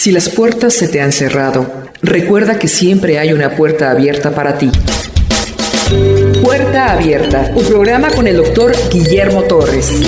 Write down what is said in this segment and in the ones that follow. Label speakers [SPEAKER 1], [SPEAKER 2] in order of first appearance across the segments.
[SPEAKER 1] Si las puertas se te han cerrado, recuerda que siempre hay una puerta abierta para ti. Puerta Abierta, un programa con el doctor Guillermo Torres.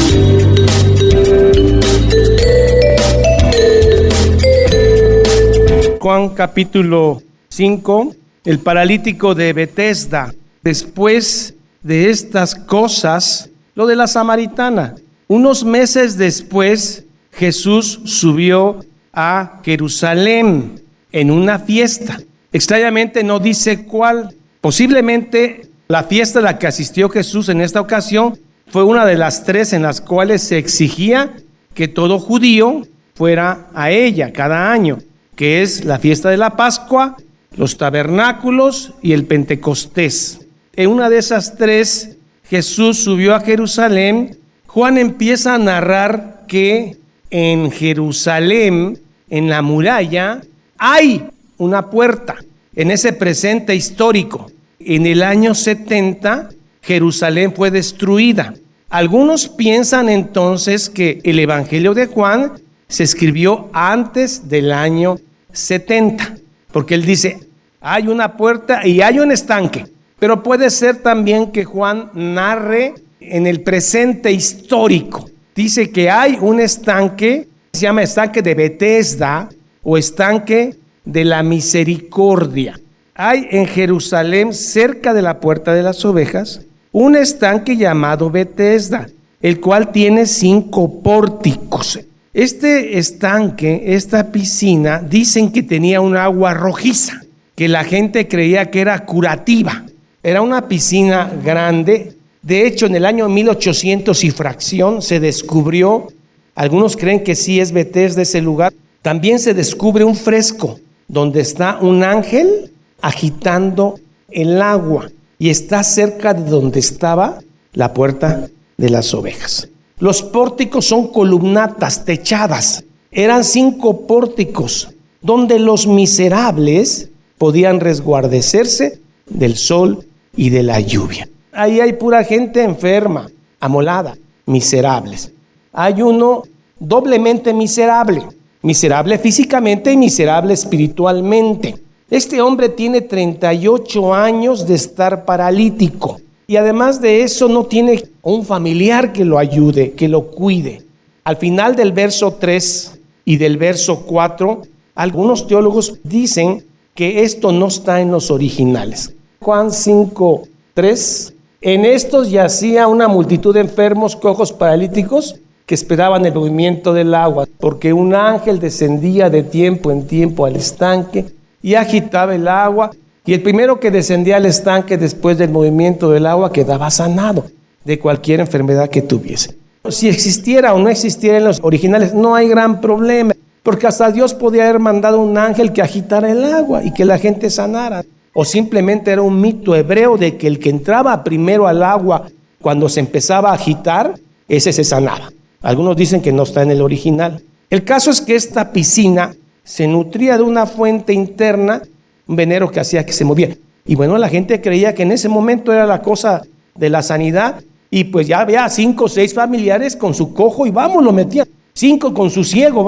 [SPEAKER 2] Juan capítulo 5, el paralítico de Betesda. Después de estas cosas, lo de la samaritana. Unos meses después, Jesús subió a Jerusalén en una fiesta. Extrañamente no dice cuál. Posiblemente la fiesta a la que asistió Jesús en esta ocasión fue una de las 3 en las cuales se exigía que todo judío fuera a ella cada año, que es la fiesta de la Pascua, los tabernáculos y el Pentecostés. En una de esas 3, Jesús subió a Jerusalén. Juan empieza a narrar que en Jerusalén, en la muralla, hay una puerta. En ese presente histórico, en el año 70, Jerusalén fue destruida. Algunos piensan entonces que el Evangelio de Juan se escribió antes del año 70, porque él dice, hay una puerta y hay un estanque. Pero puede ser también que Juan narre en el presente histórico. Dice que hay un estanque, se llama estanque de Betesda o estanque de la misericordia. Hay en Jerusalén, cerca de la puerta de las ovejas, un estanque llamado Betesda, el cual tiene 5 pórticos. Este estanque, esta piscina, dicen que tenía un agua rojiza, que la gente creía que era curativa. Era una piscina grande. De hecho, en el año 1800 y fracción se descubrió, algunos creen que sí es Betesda ese lugar, también se descubre un fresco donde está un ángel agitando el agua y está cerca de donde estaba la puerta de las ovejas. Los pórticos son columnatas techadas. Eran 5 pórticos donde los miserables podían resguardecerse del sol y de la lluvia. Ahí hay pura gente enferma, amolada, miserables. Hay uno doblemente miserable, miserable físicamente y miserable espiritualmente. Este hombre tiene 38 años de estar paralítico y además de eso no tiene un familiar que lo ayude, que lo cuide. Al final del verso 3 y del verso 4, algunos teólogos dicen que esto no está en los originales. Juan 5:3, en estos yacía una multitud de enfermos, cojos, paralíticos, que esperaban el movimiento del agua, porque un ángel descendía de tiempo en tiempo al estanque y agitaba el agua, y el primero que descendía al estanque después del movimiento del agua quedaba sanado de cualquier enfermedad que tuviese. Si existiera o no existiera en los originales, no hay gran problema, porque hasta Dios podía haber mandado un ángel que agitara el agua y que la gente sanara. O simplemente era un mito hebreo de que el que entraba primero al agua cuando se empezaba a agitar, ese se sanaba. Algunos dicen que no está en el original. El caso es que esta piscina se nutría de una fuente interna, un venero que hacía que se moviera. Y bueno, la gente creía que en ese momento era la cosa de la sanidad. Y pues ya había 5 o 6 familiares con su cojo y vamos, lo metían. 5 con su ciego,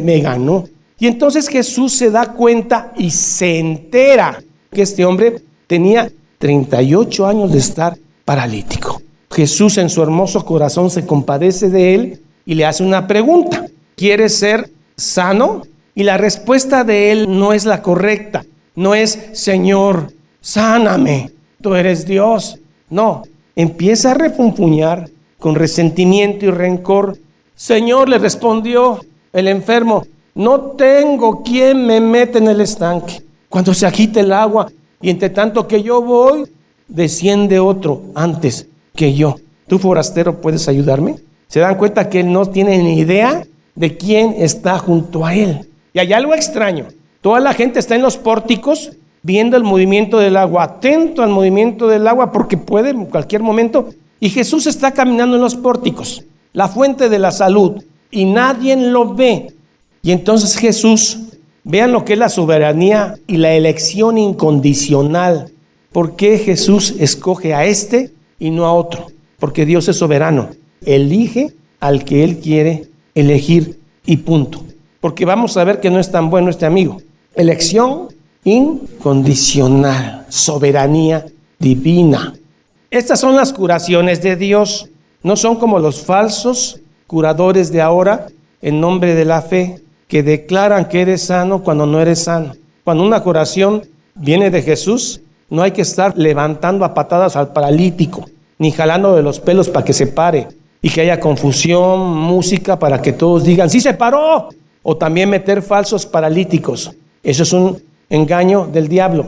[SPEAKER 2] me ganó. Y entonces Jesús se da cuenta y se entera que este hombre tenía 38 años de estar paralítico. Jesús en su hermoso corazón se compadece de él y le hace una pregunta. ¿Quieres ser sano? Y la respuesta de él no es la correcta. No es, Señor, sáname, tú eres Dios. No, empieza a refunfuñar con resentimiento y rencor. Señor, le respondió el enfermo, no tengo quien me mete en el estanque cuando se agite el agua, y entre tanto que yo voy, desciende otro antes que yo. ¿Tú, forastero, puedes ayudarme? Se dan cuenta que él no tiene ni idea de quién está junto a él. Y hay algo extraño. Toda la gente está en los pórticos viendo el movimiento del agua, atento al movimiento del agua porque puede en cualquier momento. Y Jesús está caminando en los pórticos, la fuente de la salud, y nadie lo ve. Y entonces Jesús, vean lo que es la soberanía y la elección incondicional. ¿Por qué Jesús escoge a este y no a otro? Porque Dios es soberano. Elige al que Él quiere elegir y punto. porque vamos a ver que no es tan bueno este amigo. Elección incondicional, soberanía divina. Estas son las curaciones de Dios. No son como los falsos curadores de ahora en nombre de la fe, que declaran que eres sano cuando no eres sano. Cuando una curación viene de Jesús, no hay que estar levantando a patadas al paralítico, ni jalando de los pelos para que se pare, y que haya confusión, música para que todos digan, ¡sí se paró! O también meter falsos paralíticos. Eso es un engaño del diablo.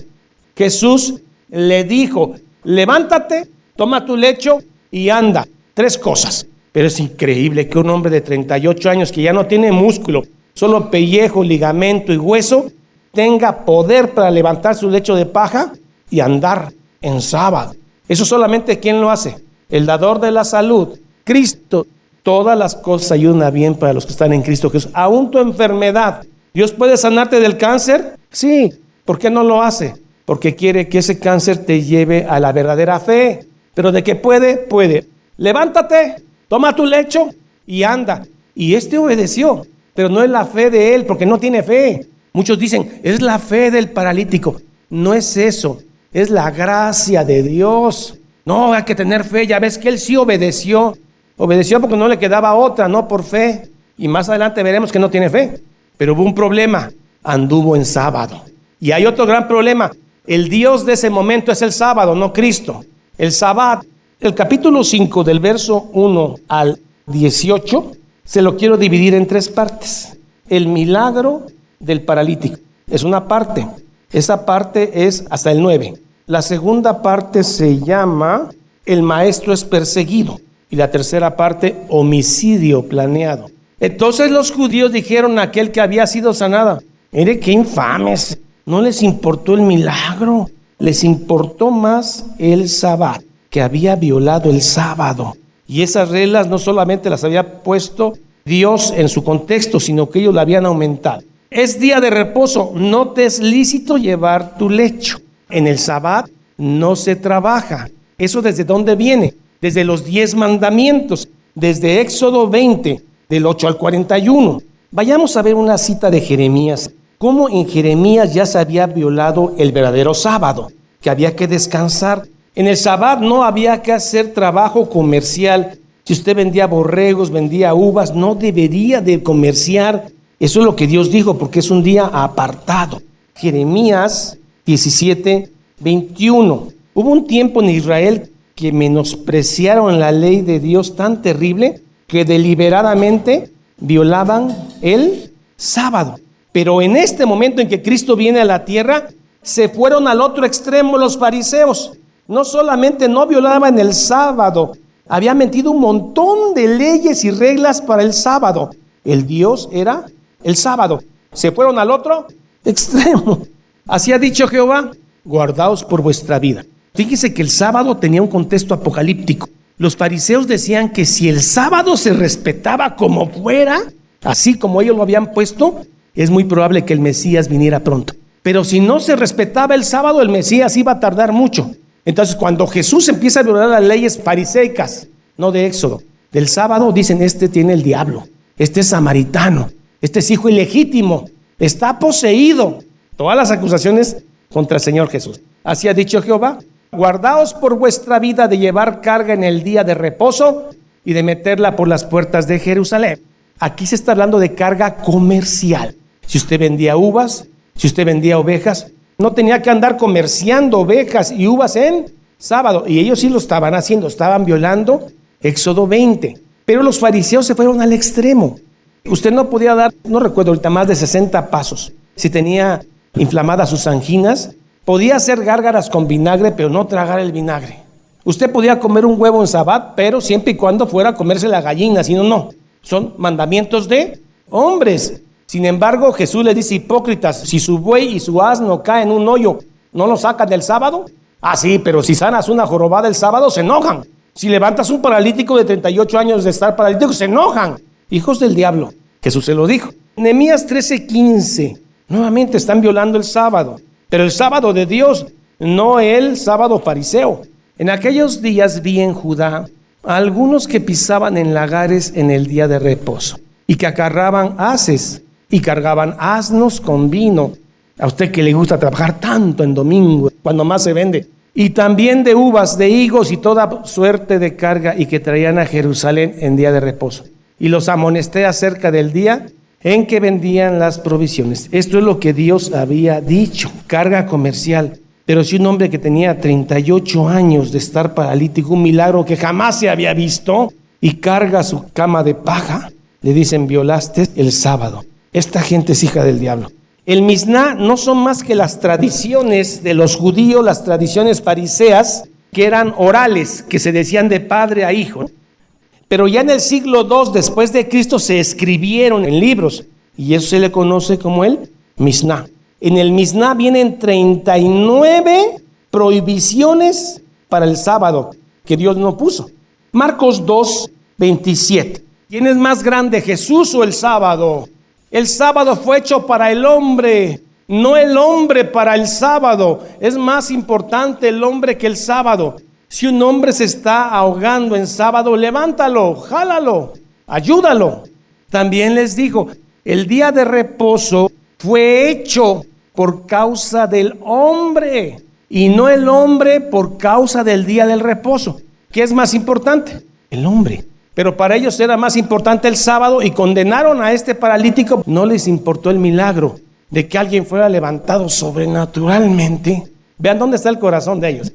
[SPEAKER 2] Jesús le dijo, levántate, toma tu lecho y anda. 3 cosas. Pero es increíble que un hombre de 38 años que ya no tiene músculo, solo pellejo, ligamento y hueso, tenga poder para levantar su lecho de paja y andar en sábado. Eso solamente ¿quién lo hace? El dador de la salud, Cristo. Todas las cosas ayudan a bien para los que están en Cristo Jesús. Aún tu enfermedad. ¿Dios puede sanarte del cáncer? Sí. ¿Por qué no lo hace? Porque quiere que ese cáncer te lleve a la verdadera fe. Pero de que puede, puede. Levántate, toma tu lecho y anda. Y este obedeció, pero no es la fe de él, porque no tiene fe. Muchos dicen, es la fe del paralítico. No es eso, es la gracia de Dios. No, hay que tener fe. Ya ves que él sí obedeció. Obedeció porque no le quedaba otra, no por fe. Y más adelante veremos que no tiene fe. Pero hubo un problema, anduvo en sábado. Y hay otro gran problema. El Dios de ese momento es el sábado, no Cristo. El sábado, el capítulo 5 del verso 1 al 18, se lo quiero dividir en 3 partes. El milagro del paralítico es una parte. Esa parte es hasta el 9. La segunda parte se llama el maestro es perseguido. Y la tercera parte, homicidio planeado. Entonces los judíos dijeron a aquel que había sido sanado, mire qué infames, no les importó el milagro, les importó más el sábado, que había violado el sábado. Y esas reglas no solamente las había puesto Dios en su contexto, sino que ellos la habían aumentado. Es día de reposo, no te es lícito llevar tu lecho. En el sábado no se trabaja. ¿Eso desde dónde viene? Desde los 10 mandamientos, desde Éxodo 20, del 8 al 41. Vayamos a ver una cita de Jeremías. Cómo en Jeremías ya se había violado el verdadero sábado, que había que descansar. En el sábado no había que hacer trabajo comercial. Si usted vendía borregos, vendía uvas, no debería de comerciar. Eso es lo que Dios dijo, porque es un día apartado. Jeremías 17, 21. Hubo un tiempo en Israel que menospreciaron la ley de Dios tan terrible que deliberadamente violaban el sábado. Pero en este momento en que Cristo viene a la tierra, se fueron al otro extremo los fariseos. No solamente no violaban el sábado, habían metido un montón de leyes y reglas para el sábado. El Dios era el sábado. Se fueron al otro extremo. Así ha dicho Jehová, guardaos por vuestra vida. Fíjese que el sábado tenía un contexto apocalíptico. Los fariseos decían que si el sábado se respetaba como fuera, así como ellos lo habían puesto, es muy probable que el Mesías viniera pronto. Pero si no se respetaba el sábado, el Mesías iba a tardar mucho. Entonces, cuando Jesús empieza a violar las leyes fariseicas, no de Éxodo, del sábado, dicen, este tiene el diablo, este es samaritano, este es hijo ilegítimo, está poseído. Todas las acusaciones contra el Señor Jesús. Así ha dicho Jehová, guardaos por vuestra vida de llevar carga en el día de reposo y de meterla por las puertas de Jerusalén. Aquí se está hablando de carga comercial. Si usted vendía uvas, si usted vendía ovejas, no tenía que andar comerciando ovejas y uvas en sábado. Y ellos sí lo estaban haciendo, estaban violando Éxodo 20. Pero los fariseos se fueron al extremo. Usted no podía dar, no recuerdo ahorita, más de 60 pasos. Si tenía inflamadas sus anginas, podía hacer gárgaras con vinagre, pero no tragar el vinagre. Usted podía comer un huevo en sabbat, pero siempre y cuando fuera a comerse la gallina, si no, no. Son mandamientos de hombres. Sin embargo, Jesús le dice, hipócritas, si su buey y su asno caen en un hoyo, ¿no lo sacan del sábado? Ah, sí, pero si sanas una jorobada el sábado, se enojan. Si levantas un paralítico de 38 años de estar paralítico, se enojan. Hijos del diablo. Jesús se lo dijo. Nehemías 13:15. Nuevamente están violando el sábado. Pero el sábado de Dios, no el sábado fariseo. En aquellos días vi en Judá a algunos que pisaban en lagares en el día de reposo y que acarraban haces y cargaban asnos con vino. A usted que le gusta trabajar tanto en domingo, cuando más se vende. Y también de uvas, de higos y toda suerte de carga, y que traían a Jerusalén en día de reposo. Y los amonesté acerca del día en que vendían las provisiones. Esto es lo que Dios había dicho, carga comercial. Pero si un hombre que tenía 38 años de estar paralítico, un milagro que jamás se había visto, y carga su cama de paja, le dicen: violaste el sábado. Esta gente es hija del diablo. El Misná no son más que las tradiciones de los judíos, las tradiciones fariseas, que eran orales, que se decían de padre a hijo. Pero ya en el siglo II después de Cristo se escribieron en libros, y eso se le conoce como el Misná. En el Misná vienen 39 prohibiciones para el sábado que Dios no puso. Marcos 2:27. ¿Quién es más grande, Jesús o el sábado? El sábado fue hecho para el hombre, no el hombre para el sábado. Es más importante el hombre que el sábado. Si un hombre se está ahogando en sábado, levántalo, jálalo, ayúdalo. También les dijo, el día de reposo fue hecho por causa del hombre y no el hombre por causa del día del reposo. ¿Qué es más importante? El hombre. Pero para ellos era más importante el sábado y condenaron a este paralítico. No les importó el milagro de que alguien fuera levantado sobrenaturalmente. Vean dónde está el corazón de ellos.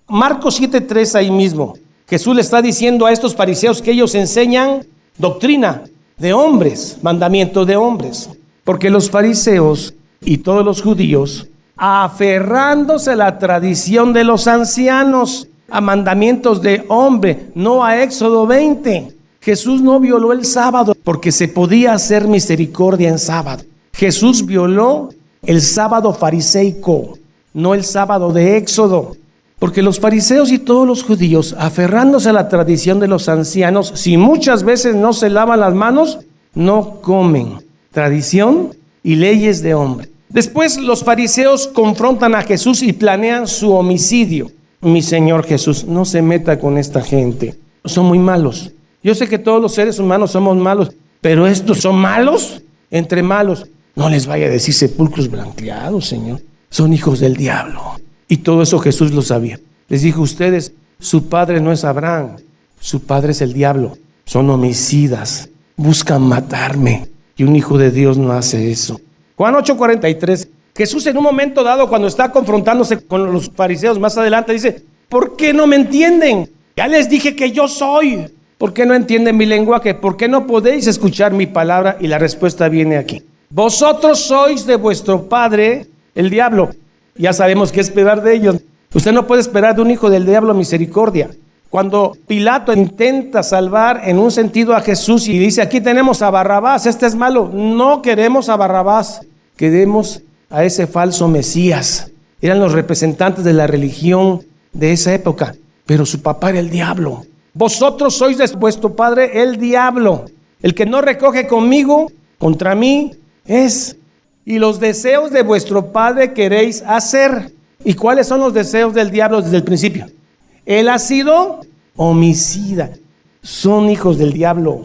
[SPEAKER 2] Marcos 7:3, ahí mismo. Jesús le está diciendo a estos fariseos que ellos enseñan doctrina de hombres, mandamiento de hombres. Porque los fariseos y todos los judíos, aferrándose a la tradición de los ancianos, a mandamientos de hombre, no a Éxodo 20. Jesús no violó el sábado porque se podía hacer misericordia en sábado. Jesús violó el sábado fariseico, no el sábado de Éxodo. Porque los fariseos y todos los judíos, aferrándose a la tradición de los ancianos, si muchas veces no se lavan las manos, no comen. Tradición y leyes de hombre. Después los fariseos confrontan a Jesús y planean su homicidio. Mi Señor Jesús, no se meta con esta gente. Son muy malos. Yo sé que todos los seres humanos somos malos, pero estos son malos entre malos. No les vaya a decir sepulcros blanqueados, Señor. Son hijos del diablo. Y todo eso Jesús lo sabía. Les dijo, ustedes, su padre no es Abraham, su padre es el diablo. Son homicidas, buscan matarme. Y un hijo de Dios no hace eso. Juan 8:43. Jesús en un momento dado, cuando está confrontándose con los fariseos más adelante, dice, ¿por qué no me entienden? Ya les dije que yo soy. ¿Por qué no entienden mi lenguaje? ¿Por qué no podéis escuchar mi palabra? Y la respuesta viene aquí. Vosotros sois de vuestro padre, el diablo. Ya sabemos qué esperar de ellos. Usted no puede esperar de un hijo del diablo misericordia. Cuando Pilato intenta salvar en un sentido a Jesús y dice, aquí tenemos a Barrabás, este es malo. No queremos a Barrabás, queremos a ese falso Mesías. Eran los representantes de la religión de esa época, pero su papá era el diablo. Vosotros sois de vuestro padre el diablo. El que no recoge conmigo, contra mí es. Y los deseos de vuestro padre queréis hacer. ¿Y cuáles son los deseos del diablo desde el principio? Él ha sido homicida. Son hijos del diablo.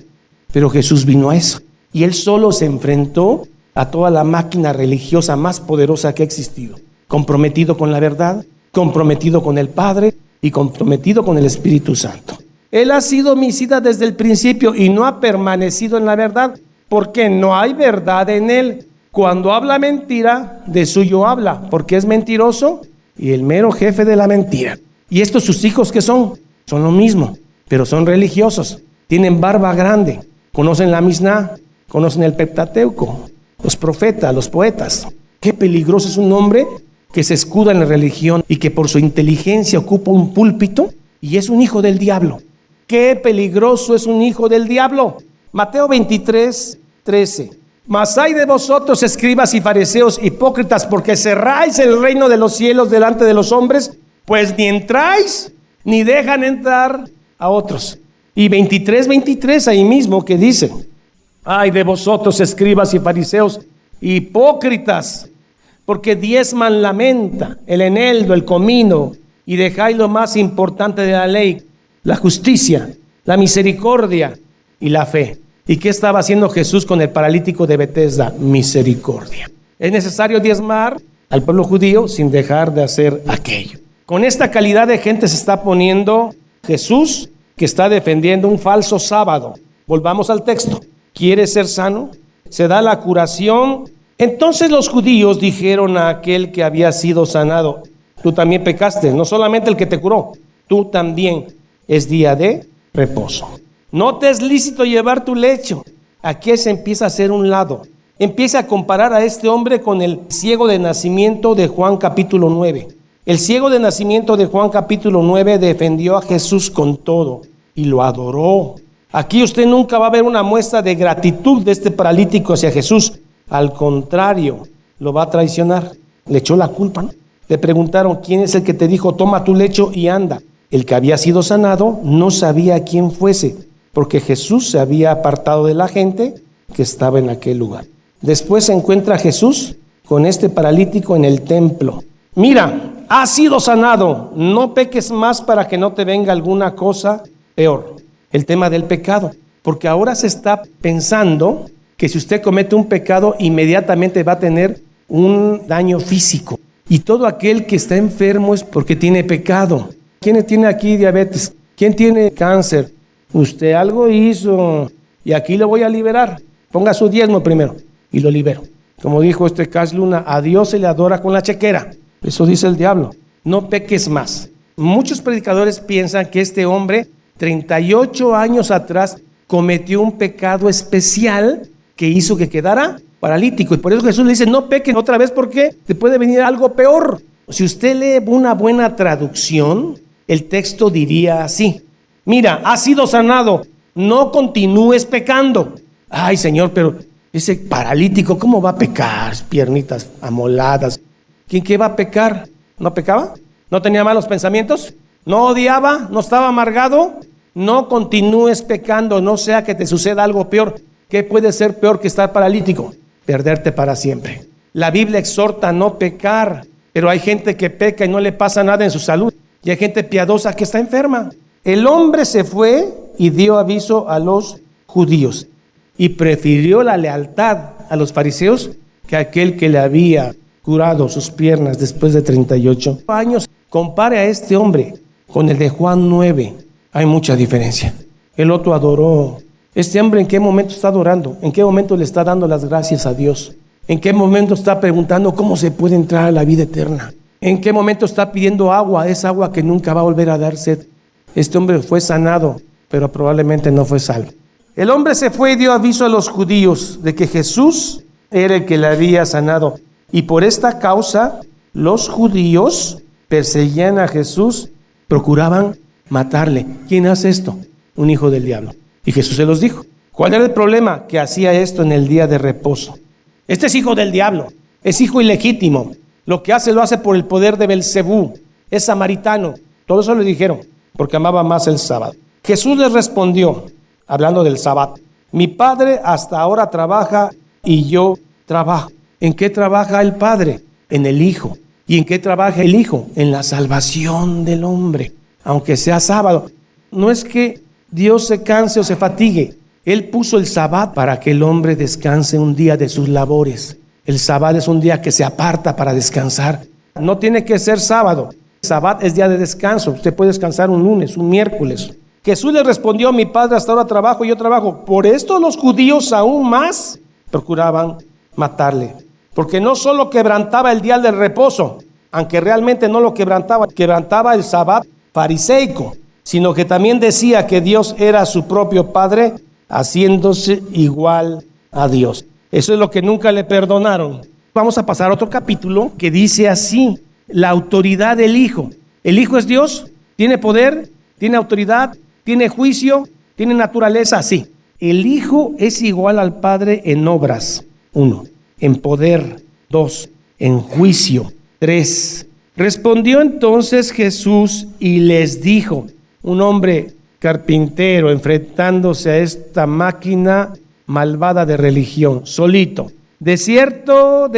[SPEAKER 2] Pero Jesús vino a eso. Y él solo se enfrentó a toda la máquina religiosa más poderosa que ha existido. Comprometido con la verdad, comprometido con el Padre y comprometido con el Espíritu Santo. Él ha sido homicida desde el principio y no ha permanecido en la verdad, porque no hay verdad en él. Cuando habla mentira, de suyo habla, porque es mentiroso y el mero jefe de la mentira. Y estos sus hijos, ¿qué son? Son lo mismo, pero son religiosos. Tienen barba grande, conocen la Misná, conocen el Pentateuco, los profetas, los poetas. Qué peligroso es un hombre que se escuda en la religión y que por su inteligencia ocupa un púlpito y es un hijo del diablo. Qué peligroso es un hijo del diablo. Mateo 23:13. Mas hay de vosotros, escribas y fariseos hipócritas, porque cerráis el reino de los cielos delante de los hombres, pues ni entráis ni dejan entrar a otros. Y 23:23 ahí mismo que dice, ay de vosotros, escribas y fariseos hipócritas, porque diezman la menta, el eneldo, el comino, y dejáis lo más importante de la ley, la justicia, la misericordia y la fe. ¿Y qué estaba haciendo Jesús con el paralítico de Betesda? Misericordia. Es necesario diezmar al pueblo judío sin dejar de hacer aquello. Con esta calidad de gente se está poniendo Jesús, que está defendiendo un falso sábado. Volvamos al texto. ¿Quieres ser sano? Se da la curación. Entonces los judíos dijeron a aquel que había sido sanado: tú también pecaste, no solamente el que te curó, tú también. Es día de reposo. No te es lícito llevar tu lecho. Aquí se empieza a hacer un lado. Empieza a comparar a este hombre con el ciego de nacimiento de Juan capítulo 9. El ciego de nacimiento de Juan capítulo 9 defendió a Jesús con todo y lo adoró. Aquí usted nunca va a ver una muestra de gratitud de este paralítico hacia Jesús. Al contrario, lo va a traicionar. Le echó la culpa, ¿no? Le preguntaron: ¿quién es el que te dijo toma tu lecho y anda? El que había sido sanado no sabía quién fuese, porque Jesús se había apartado de la gente que estaba en aquel lugar. Después se encuentra Jesús con este paralítico en el templo. Mira, has sido sanado, no peques más para que no te venga alguna cosa peor. El tema del pecado, porque ahora se está pensando que si usted comete un pecado, inmediatamente va a tener un daño físico. Y todo aquel que está enfermo es porque tiene pecado. ¿Quién tiene aquí diabetes? ¿Quién tiene cáncer? Usted algo hizo y aquí lo voy a liberar. Ponga su diezmo primero y lo libero. Como dijo Cash Luna, a Dios se le adora con la chequera. Eso dice el diablo. No peques más. Muchos predicadores piensan que este hombre 38 años atrás cometió un pecado especial que hizo que quedara paralítico. Y por eso Jesús le dice: no pequen otra vez porque te puede venir algo peor. Si usted lee una buena traducción, el texto diría así: mira, has sido sanado, no continúes pecando. Ay, Señor, pero ese paralítico, ¿cómo va a pecar? Piernitas amoladas. ¿Quién qué va a pecar? ¿No pecaba? ¿No tenía malos pensamientos? ¿No odiaba? ¿No estaba amargado? No continúes pecando, no sea que te suceda algo peor. ¿Qué puede ser peor que estar paralítico? Perderte para siempre. La Biblia exhorta a no pecar, pero hay gente que peca y no le pasa nada en su salud. Y hay gente piadosa que está enferma. El hombre se fue y dio aviso a los judíos y prefirió la lealtad a los fariseos que aquel que le había curado sus piernas después de 38 años. Compare a este hombre con el de Juan 9. Hay mucha diferencia. El otro adoró. Este hombre, ¿en qué momento está adorando? ¿En qué momento le está dando las gracias a Dios? ¿En qué momento está preguntando cómo se puede entrar a la vida eterna? ¿En qué momento está pidiendo agua? Es agua que nunca va a volver a dar sed. Este hombre fue sanado, pero probablemente no fue salvo. El hombre se fue y dio aviso a los judíos de que Jesús era el que le había sanado. Y por esta causa, los judíos perseguían a Jesús, procuraban matarle. ¿Quién hace esto? Un hijo del diablo. Y Jesús se los dijo. ¿Cuál era el problema? Que hacía esto en el día de reposo. Este es hijo del diablo, es hijo ilegítimo. Lo que hace lo hace por el poder de Belcebú. Es samaritano. Todo eso le dijeron porque amaba más el sábado. Jesús les respondió, hablando del sábado: mi Padre hasta ahora trabaja y yo trabajo. ¿En qué trabaja el Padre? En el Hijo. ¿Y en qué trabaja el Hijo? En la salvación del hombre, aunque sea sábado. No es que Dios se canse o se fatigue. Él puso el sábado para que el hombre descanse un día de sus labores. El sábado es un día que se aparta para descansar. No tiene que ser sábado. Sábado es día de descanso. Usted puede descansar un lunes, un miércoles. Jesús le respondió: mi Padre hasta ahora trabajo y yo trabajo. Por esto los judíos aún más procuraban matarle. Porque no solo quebrantaba el día del reposo, aunque realmente no lo quebrantaba, quebrantaba el sábado fariseico, sino que también decía que Dios era su propio Padre, haciéndose igual a Dios. Eso es lo que nunca le perdonaron. Vamos a pasar a otro capítulo que dice así: la autoridad del Hijo. ¿El Hijo es Dios? ¿Tiene poder? ¿Tiene autoridad? ¿Tiene juicio? ¿Tiene naturaleza? Sí. El Hijo es igual al Padre en obras. 1. En poder. 2. En juicio. 3. Respondió entonces Jesús y les dijo, un hombre carpintero enfrentándose a esta máquina malvada de religión, solito: de cierto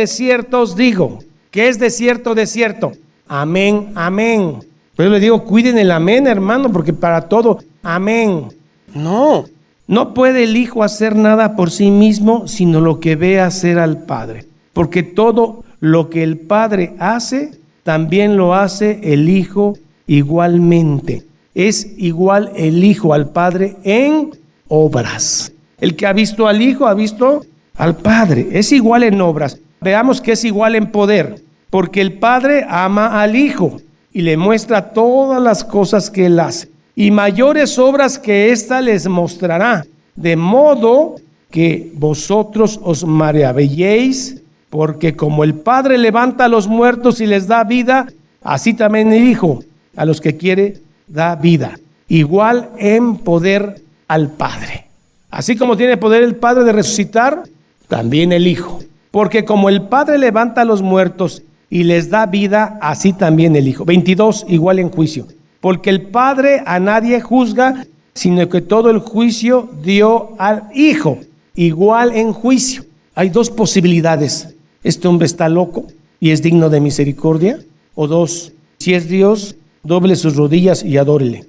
[SPEAKER 2] os digo. ¿Qué es de cierto? Amén, amén. Pero le digo, cuiden el amén, hermano, porque para todo, amén. No No puede el Hijo hacer nada por sí mismo, sino lo que ve hacer al Padre. Porque todo lo que el Padre hace, también lo hace el Hijo igualmente. Es igual el Hijo al Padre en obras. El que ha visto al Hijo ha visto al Padre. Es igual en obras. Veamos que es igual en poder. Porque el Padre ama al Hijo y le muestra todas las cosas que Él hace. Y mayores obras que ésta les mostrará. De modo que vosotros os maravilléis, porque como el Padre levanta a los muertos y les da vida, así también el Hijo a los que quiere da vida. Igual en poder al Padre. Así como tiene poder el Padre de resucitar, también el Hijo. Porque como el Padre levanta a los muertos y les da vida, así también el Hijo. 22, igual en juicio. Porque el Padre a nadie juzga, sino que todo el juicio dio al Hijo, igual en juicio. Hay dos posibilidades. Este hombre está loco y es digno de misericordia. O dos, si es Dios, doble sus rodillas y adórele.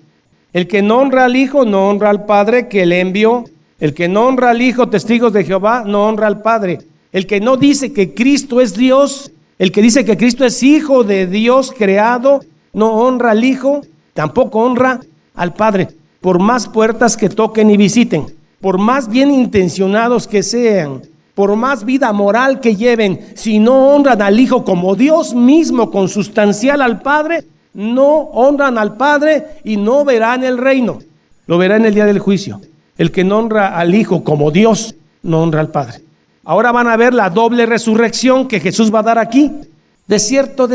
[SPEAKER 2] El que no honra al Hijo, no honra al Padre que le envió. El que no honra al Hijo, testigos de Jehová, no honra al Padre. El que no dice que Cristo es Dios, el que dice que Cristo es Hijo de Dios creado, no honra al Hijo, tampoco honra al Padre. Por más puertas que toquen y visiten, por más bien intencionados que sean, por más vida moral que lleven, si no honran al Hijo como Dios mismo, consustancial al Padre, no honran al Padre y no verán el reino. Lo verá en el día del juicio. El que no honra al Hijo como Dios, no honra al Padre. Ahora van a ver la doble resurrección que Jesús va a dar aquí. De cierto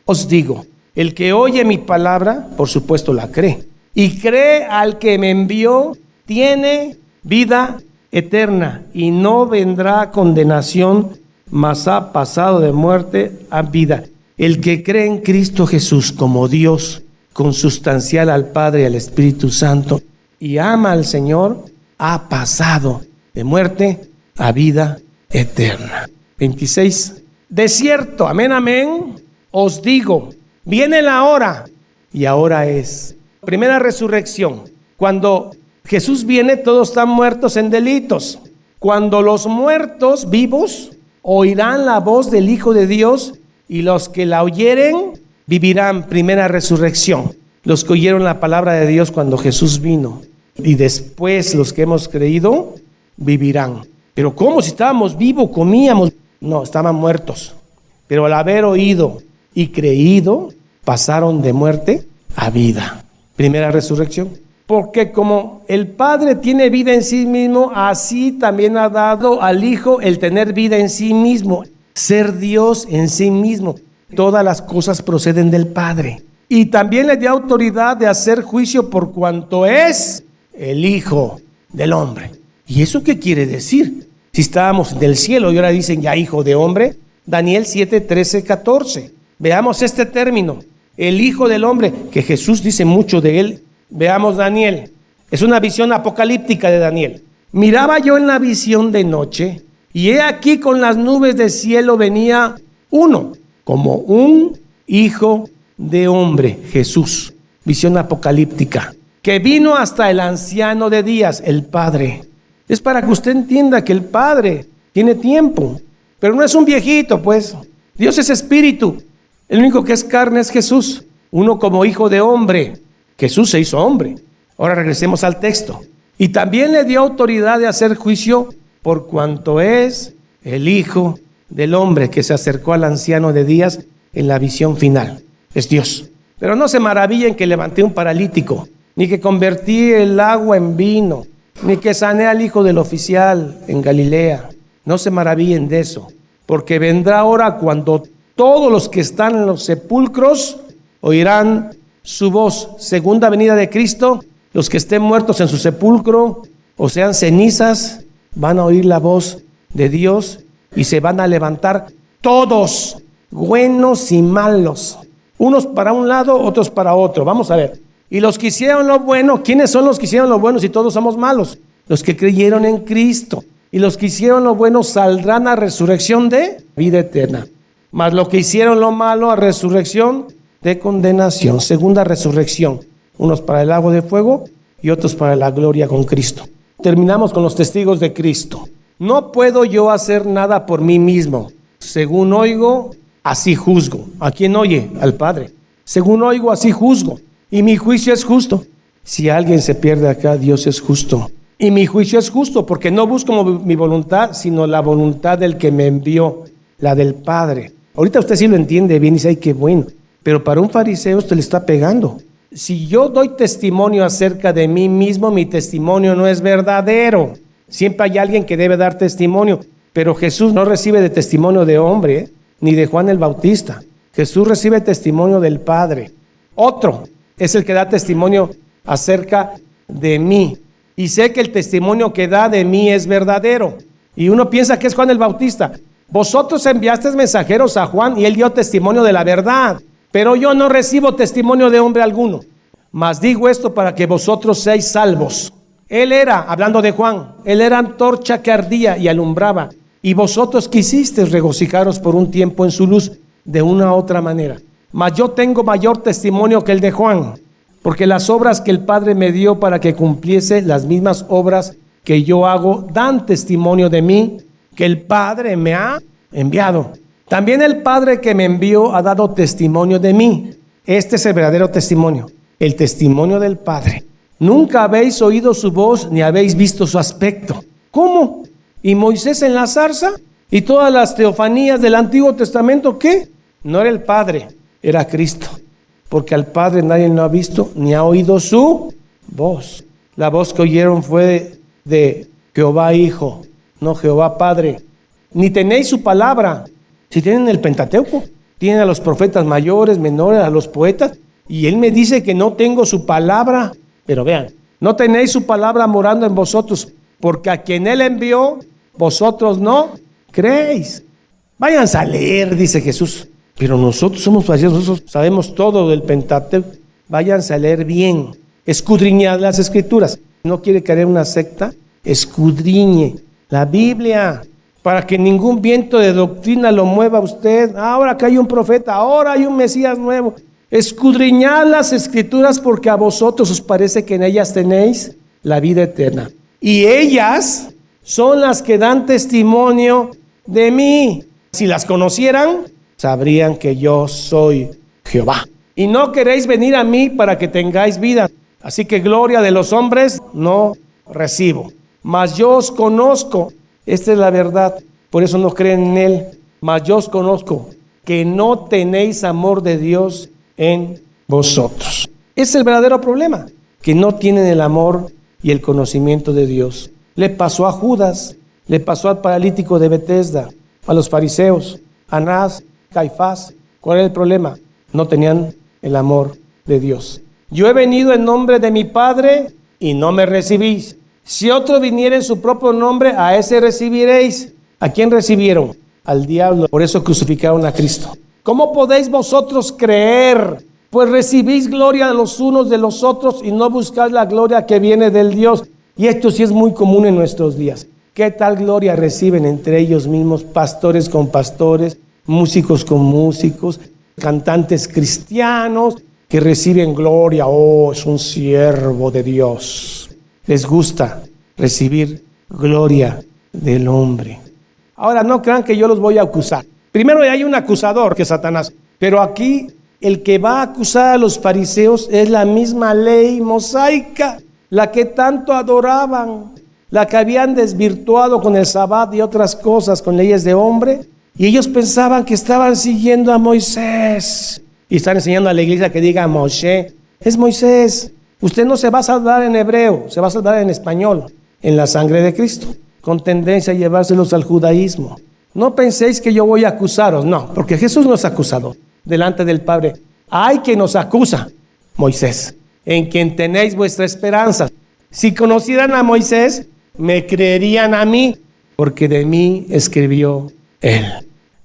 [SPEAKER 2] os digo, el que oye mi palabra, por supuesto la cree, y cree al que me envió, tiene vida eterna y no vendrá a condenación, mas ha pasado de muerte a vida. El que cree en Cristo Jesús como Dios, consustancial al Padre y al Espíritu Santo, y ama al Señor, ha pasado de muerte a vida eterna. 26. De cierto, amén, amén, os digo, viene la hora, y ahora es. Primera resurrección. Cuando Jesús viene, todos están muertos en delitos. Cuando los muertos vivos oirán la voz del Hijo de Dios, y los que la oyeren vivirán. Primera resurrección. Los que oyeron la palabra de Dios cuando Jesús vino. Y después los que hemos creído vivirán. Pero ¿cómo? Si estábamos vivos, comíamos. No, estaban muertos. Pero al haber oído y creído, pasaron de muerte a vida. Primera resurrección. Porque como el Padre tiene vida en sí mismo, así también ha dado al Hijo el tener vida en sí mismo, ser Dios en sí mismo. Todas las cosas proceden del Padre. Y también le dio autoridad de hacer juicio por cuanto es el Hijo del Hombre. ¿Y eso qué quiere decir? Si estábamos del cielo y ahora dicen ya Hijo de Hombre, Daniel 7, 13, 14. Veamos este término. El Hijo del Hombre, que Jesús dice mucho de él. Veamos Daniel. Es una visión apocalíptica de Daniel. Miraba yo en la visión de noche, y he aquí con las nubes del cielo venía uno, como un Hijo de Hombre, Jesús. Visión apocalíptica. Que vino hasta el anciano de días, el Padre. Es para que usted entienda que el Padre tiene tiempo, pero no es un viejito, pues. Dios es espíritu. El único que es carne es Jesús, uno como Hijo de Hombre. Jesús se hizo hombre. Ahora regresemos al texto. Y también le dio autoridad de hacer juicio por cuanto es el Hijo del Hombre que se acercó al anciano de días en la visión final. Es Dios. Pero no se maravillen que levanté un paralítico, ni que convertí el agua en vino, ni que sané al hijo del oficial en Galilea. No se maravillen de eso, porque vendrá hora cuando todos los que están en los sepulcros oirán su voz. Segunda venida de Cristo, los que estén muertos en su sepulcro o sean cenizas, van a oír la voz de Dios y se van a levantar todos, buenos y malos, unos para un lado, otros para otro. Vamos a ver. Y los que hicieron lo bueno, ¿quiénes son los que hicieron lo bueno si todos somos malos? Los que creyeron en Cristo. Y los que hicieron lo bueno saldrán a resurrección de vida eterna. Mas los que hicieron lo malo a resurrección de condenación. Segunda resurrección. Unos para el lago de fuego y otros para la gloria con Cristo. Terminamos con los testigos de Cristo. No puedo yo hacer nada por mí mismo. Según oigo, así juzgo. ¿A quién oye? Al Padre. Según oigo, así juzgo. Y mi juicio es justo. Si alguien se pierde acá, Dios es justo. Y mi juicio es justo porque no busco mi voluntad, sino la voluntad del que me envió, la del Padre. Ahorita usted sí lo entiende bien y dice, ay, qué bueno. Pero para un fariseo esto le está pegando. Si yo doy testimonio acerca de mí mismo, mi testimonio no es verdadero. Siempre hay alguien que debe dar testimonio. Pero Jesús no recibe de testimonio de hombre, ni de Juan el Bautista. Jesús recibe testimonio del Padre. Otro es el que da testimonio acerca de mí. Y sé que el testimonio que da de mí es verdadero. Y uno piensa que es Juan el Bautista. Vosotros enviasteis mensajeros a Juan y él dio testimonio de la verdad. Pero yo no recibo testimonio de hombre alguno. Mas digo esto para que vosotros seáis salvos. Él era, hablando de Juan, él era antorcha que ardía y alumbraba. Y vosotros quisisteis regocijaros por un tiempo en su luz de una u otra manera. Mas yo tengo mayor testimonio que el de Juan, porque las obras que el Padre me dio para que cumpliese las mismas obras que yo hago, dan testimonio de mí, que el Padre me ha enviado. También el Padre que me envió ha dado testimonio de mí. Este es el verdadero testimonio, el testimonio del Padre. Nunca habéis oído su voz ni habéis visto su aspecto. ¿Cómo? ¿Y Moisés en la zarza? ¿Y todas las teofanías del Antiguo Testamento qué? No era el Padre, era Cristo. Porque al Padre nadie lo ha visto ni ha oído su voz. La voz que oyeron fue de Jehová Hijo, no Jehová Padre. Ni tenéis su palabra. Si tienen el Pentateuco, tienen a los profetas mayores, menores, a los poetas, y él me dice que no tengo su palabra. Pero vean, no tenéis su palabra morando en vosotros, porque a quien él envió, vosotros no creéis. Váyanse a leer, dice Jesús. Pero nosotros somos fariseos, nosotros sabemos todo del Pentateuco. Váyanse a leer bien, escudriñad las Escrituras. ¿No quiere caer en una secta? Escudriñe la Biblia, para que ningún viento de doctrina lo mueva a usted. Ahora que hay un profeta, ahora hay un Mesías nuevo. Escudriñad las Escrituras porque a vosotros os parece que en ellas tenéis la vida eterna. Y ellas son las que dan testimonio de mí. Si las conocieran, sabrían que yo soy Jehová. Y no queréis venir a mí para que tengáis vida. Así que gloria de los hombres no recibo. Mas yo os conozco. Esta es la verdad, por eso no creen en él. Mas yo os conozco, que no tenéis amor de Dios en vosotros. Es el verdadero problema, que no tienen el amor y el conocimiento de Dios. Le pasó a Judas, le pasó al paralítico de Betesda, a los fariseos, a Anás, Caifás. ¿Cuál es el problema? No tenían el amor de Dios. Yo he venido en nombre de mi Padre y no me recibís. Si otro viniera en su propio nombre, a ese recibiréis. ¿A quién recibieron? Al diablo. Por eso crucificaron a Cristo. ¿Cómo podéis vosotros creer? Pues recibís gloria de los unos de los otros y no buscáis la gloria que viene del Dios. Y esto sí es muy común en nuestros días. ¿Qué tal gloria reciben entre ellos mismos? Pastores con pastores, músicos con músicos, cantantes cristianos que reciben gloria. Oh, es un siervo de Dios. Les gusta recibir gloria del hombre. Ahora no crean que yo los voy a acusar. Primero hay un acusador que es Satanás. Pero aquí el que va a acusar a los fariseos es la misma ley mosaica, la que tanto adoraban, la que habían desvirtuado con el Sabbat y otras cosas, con leyes de hombre. Y ellos pensaban que estaban siguiendo a Moisés. Y están enseñando a la iglesia que diga Moshe. Es Moisés. Usted no se va a salvar en hebreo, se va a salvar en español, en la sangre de Cristo, con tendencia a llevárselos al judaísmo. No penséis que yo voy a acusaros, no, porque Jesús no es acusador delante del Padre. Hay quien nos acusa, Moisés, en quien tenéis vuestra esperanza. Si conocieran a Moisés, me creerían a mí, porque de mí escribió él.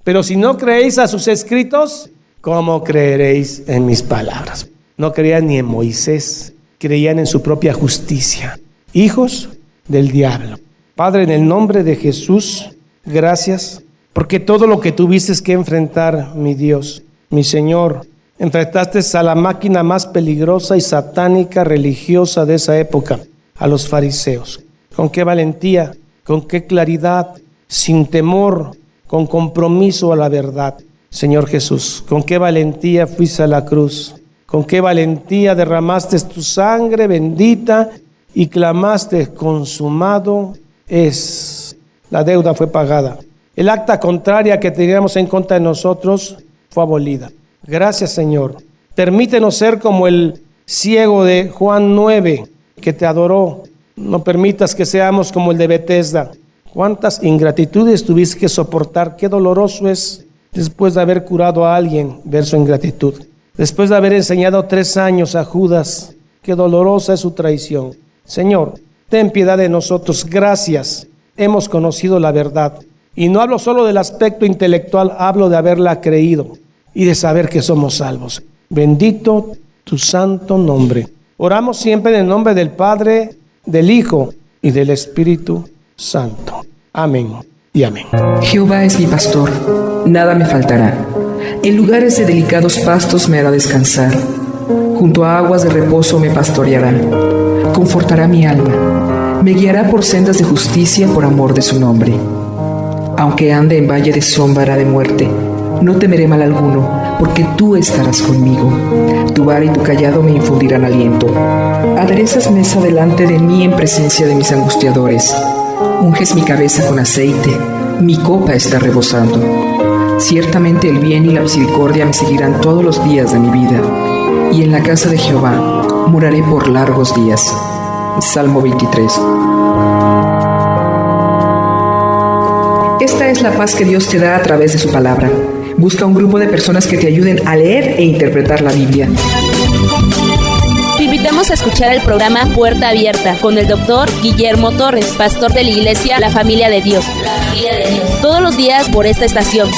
[SPEAKER 2] Pero si no creéis a sus escritos, ¿cómo creeréis en mis palabras? No creían ni en Moisés. Creían en su propia justicia. Hijos del diablo. Padre, en el nombre de Jesús, gracias, porque todo lo que tuviste que enfrentar, mi Dios, mi Señor, enfrentaste a la máquina más peligrosa y satánica religiosa de esa época, a los fariseos. con qué valentía, con qué claridad, sin temor, con compromiso a la verdad. Señor Jesús, con qué valentía fuiste a la cruz, con qué valentía derramaste tu sangre bendita y clamaste: consumado es. La deuda fue pagada. El acta contraria que teníamos en contra de nosotros fue abolida. Gracias, Señor. Permítenos ser como el ciego de Juan 9, que te adoró. No permitas que seamos como el de Betesda. ¿Cuántas ingratitudes tuviste que soportar? Qué doloroso es, después de haber curado a alguien, ver su ingratitud. Después de haber enseñado 3 años a Judas, qué dolorosa es su traición. Señor, ten piedad de nosotros. Gracias. Hemos conocido la verdad. Y no hablo solo del aspecto intelectual, hablo de haberla creído y de saber que somos salvos. Bendito tu santo nombre. Oramos siempre en el nombre del Padre, del Hijo y del Espíritu Santo. Amén y amén.
[SPEAKER 1] Jehová es mi pastor, nada me faltará. En lugares de delicados pastos me hará descansar. Junto a aguas de reposo me pastoreará. Confortará mi alma. Me guiará por sendas de justicia por amor de su nombre. Aunque ande en valle de sombra de muerte, no temeré mal alguno, porque tú estarás conmigo. Tu vara y tu cayado me infundirán aliento. Aderezas mesa delante de mí en presencia de mis angustiadores. Unges mi cabeza con aceite, mi copa está rebosando. Ciertamente el bien y la misericordia me seguirán todos los días de mi vida, y en la casa de Jehová moraré por largos días. Salmo 23. Esta es la paz que Dios te da a través de su palabra. Busca un grupo de personas que te ayuden a leer e interpretar la Biblia.
[SPEAKER 3] Te invitamos a escuchar el programa Puerta Abierta con el Dr. Guillermo Torres, pastor de la iglesia La Familia de Dios. Todos los días por esta estación.